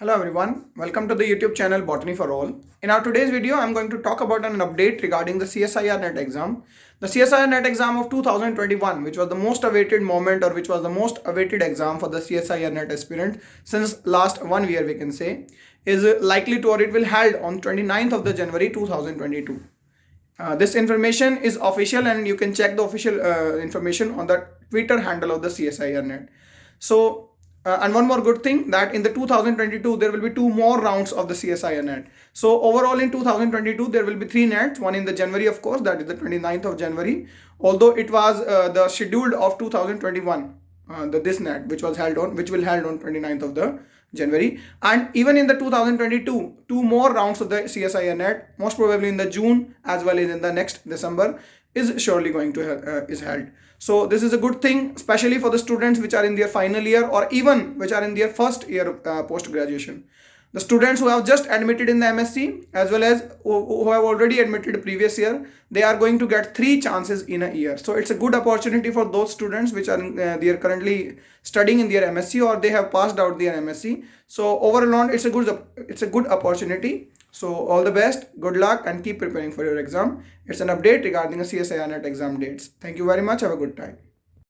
Hello everyone, welcome to the YouTube channel Botany for All. In our today's video, I'm going to talk about an update regarding the CSIR NET exam. The CSIR NET exam of 2021, which was the most awaited moment or which was the most awaited exam for the CSIR NET aspirant since last 1 year we can say, is likely to or it will held on 29th of the January 2022. This information is official and you can check the official information on the Twitter handle of the CSIR NET. So, and one more good thing that in the 2022 there will be 2 more rounds of the CSIR NET. So overall in 2022 there will be 3 NETs, one in the January of course, that is the 29th of January, although it was the scheduled of 2021, this NET which will held on 29th of the January, and even in the 2022 2 more rounds of the CSIR NET, most probably in the June as well as in the next December, is surely going to is held. So this is a good thing, especially for the students which are in their final year or even which are in their first year post graduation. The students who have just admitted in the M.Sc as well as who have already admitted previous year, they are going to get 3 chances in a year. So it's a good opportunity for those students which are they are currently studying in their M.Sc or they have passed out their M.Sc. So overall it's a good opportunity. So all the best, good luck and keep preparing for your exam. It's an update regarding the CSIR NET exam dates. Thank you very much. Have a good time.